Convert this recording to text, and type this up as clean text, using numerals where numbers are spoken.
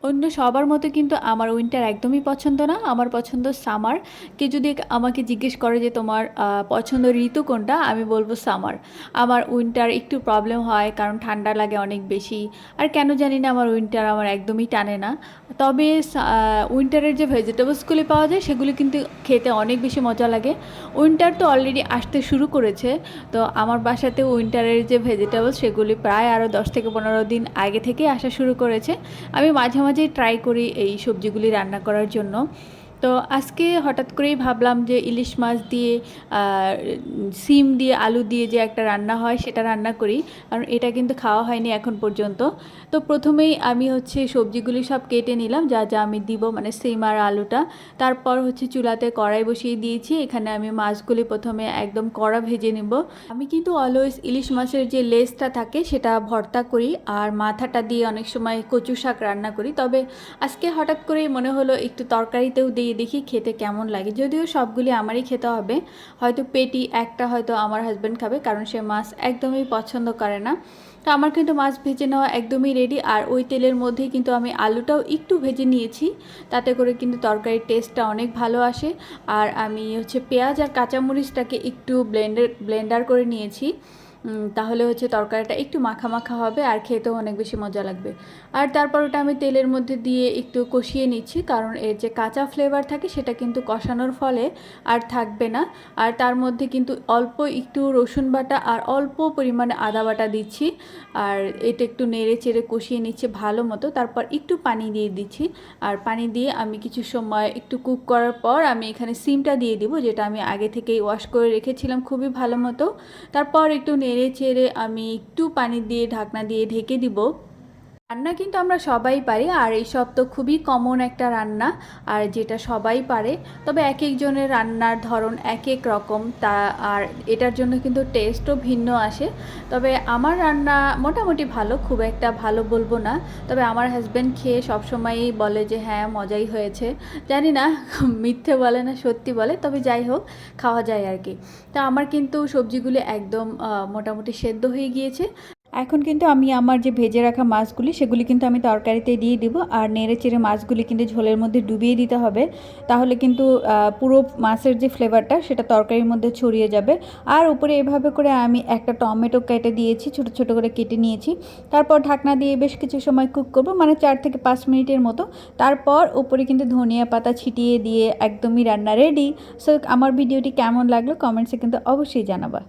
অন্য সবার মতো কিন্তু আমার উইন্টার একদমই পছন্দ না। আমার পছন্দ সামার। কেউ যদি আমাকে জিজ্ঞেস করে যে তোমার পছন্দের ঋতু কোনটা? আমি বলব সামার। আমার উইন্টার একটু প্রবলেম হয় কারণ ঠান্ডা লাগে অনেক বেশি। আর কেন জানি না আমার উইন্টার আমার একদমই টানে না। তবে উইন্টারের যে ভেজিটেবলসগুলি পাওয়া যায় সেগুলি কিন্তু খেতে অনেক বেশি মজা লাগে। উইন্টার তো অলরেডি আসতে শুরু করেছে। তো আমার বাসাতে উইন্টারের যে ভেজিটেবলস সেগুলি প্রায় আরও 10 থেকে 15 দিন আগে থেকেই আসা শুরু করেছে। আমি মাঝে মাঝেই ট্রাই করি এই সবজিগুলি রান্না করার জন্য। তো আজকে হঠাৎ করেই ভাবলাম যে ইলিশ মাছ দিয়ে সিম দিয়ে আলু দিয়ে যে একটা রান্না হয় সেটা রান্না করি, কারণ এটা কিন্তু খাওয়া হয়নি এখন পর্যন্ত। তো প্রথমেই আমি হচ্ছে সবজিগুলি সব কেটে নিলাম, যা যা আমি দিব, মানে সিম আর আলুটা। তারপর হচ্ছে চুলাতে কড়াই বসিয়ে দিয়েছি। এখানে আমি মাছগুলি প্রথমে একদম কড়া ভেজে নেব। আমি কিন্তু অলওয়েজ ইলিশ মাছের যে লেজটা থাকে সেটা ভর্তা করি, আর মাথাটা দিয়ে অনেক সময় কচু শাক রান্না করি। তবে আজকে হঠাৎ করেই মনে হলো একটু তরকারিতেও দিয়ে দেখি খেতে কেমন লাগে। যদিও সবগুলি আমারই খেতে হবে, হয়তো পেটি একটা হয়তো আমার হাজব্যান্ড খাবে, কারণ সে মাছ একদমই পছন্দ করে না। তো আমার কিন্তু মাছ ভেজে নেওয়া একদমই রেডি। আর ওই তেলের মধ্যেই কিন্তু আমি আলুটাও একটু ভেজে নিয়েছি, তাতে করে কিন্তু তরকারির টেস্টটা অনেক ভালো আসে। আর আমি হচ্ছে পেঁয়াজ আর কাঁচামরিচটাকে একটু ব্লেন্ডার করে নিয়েছি। তাহলে হচ্ছে তরকারিটা একটু মাখা মাখা হবে আর খেতেও অনেক বেশি মজা লাগবে। আর তারপর ওটা আমি তেলের মধ্যে দিয়ে একটু কষিয়ে নিচ্ছি, কারণ এর যে কাঁচা ফ্লেভার থাকে সেটা কিন্তু কষানোর ফলে আর থাকবে না। আর তার মধ্যে কিন্তু অল্প একটু রসুন বাটা আর অল্প পরিমাণে আদা বাটা দিচ্ছি। আর এটা একটু নেড়ে চেড়ে কষিয়ে নিচ্ছে ভালো মতো, তারপর একটু পানি দিয়ে দিচ্ছি। আর পানি দিয়ে আমি কিছু সময় একটু কুক করার পর আমি এখানে সিমটা দিয়ে দিব, যেটা আমি আগে থেকেই ওয়াশ করে রেখেছিলাম খুবই ভালো মতো। তারপর একটু নেড়ে চেড়ে আমি একটু পানি দিয়ে ঢাকনা দিয়ে ঢেকে দিব। রান্না কিন্তু আমরা সবাই পারি, আর এইসব তো খুবই কমন একটা রান্না, আর যেটা সবাই পারে। তবে এক একজনের রান্নার ধরন এক এক রকম, তা আর এটার জন্য কিন্তু টেস্টও ভিন্ন আসে। তবে আমার রান্না মোটামুটি ভালো, খুব একটা ভালো বলবো না। তবে আমার হাজব্যান্ড খেয়ে সবসময়ই বলে যে হ্যাঁ মজাই হয়েছে। জানি না মিথ্যে বলে না সত্যি বলে, তবে যাই হোক খাওয়া যায় আর কি। তা আমার কিন্তু সবজিগুলি একদম মোটামুটি সেদ্ধ হয়ে গিয়েছে। এখন কিন্তু আমি আমার যে ভেজে রাখা মাছগুলি সেগুলি কিন্তু আমি তরকারিতে দিয়ে দিব, আর নেড়ে চেড়ে মাছগুলি কিন্তু ঝোলের মধ্যে ডুবিয়ে দিতে হবে। তাহলে কিন্তু পুরো মাছের যে ফ্লেভারটা সেটা তরকারির মধ্যে ছড়িয়ে যাবে। আর উপরে এভাবে করে আমি একটা টমেটো কেটে দিয়েছি, ছোট ছোট করে কেটে নিয়েছি। তারপর ঢাকনা দিয়ে বেশ কিছু সময় কুক করব, মানে 4 থেকে 5 মিনিটের মতো। তারপর উপরে কিন্তু ধনিয়া পাতা ছিটিয়ে দিয়ে একদমই রান্না রেডি। সো আমার ভিডিওটি কেমন লাগলো কমেন্টসে কিন্তু অবশ্যই জানাবা।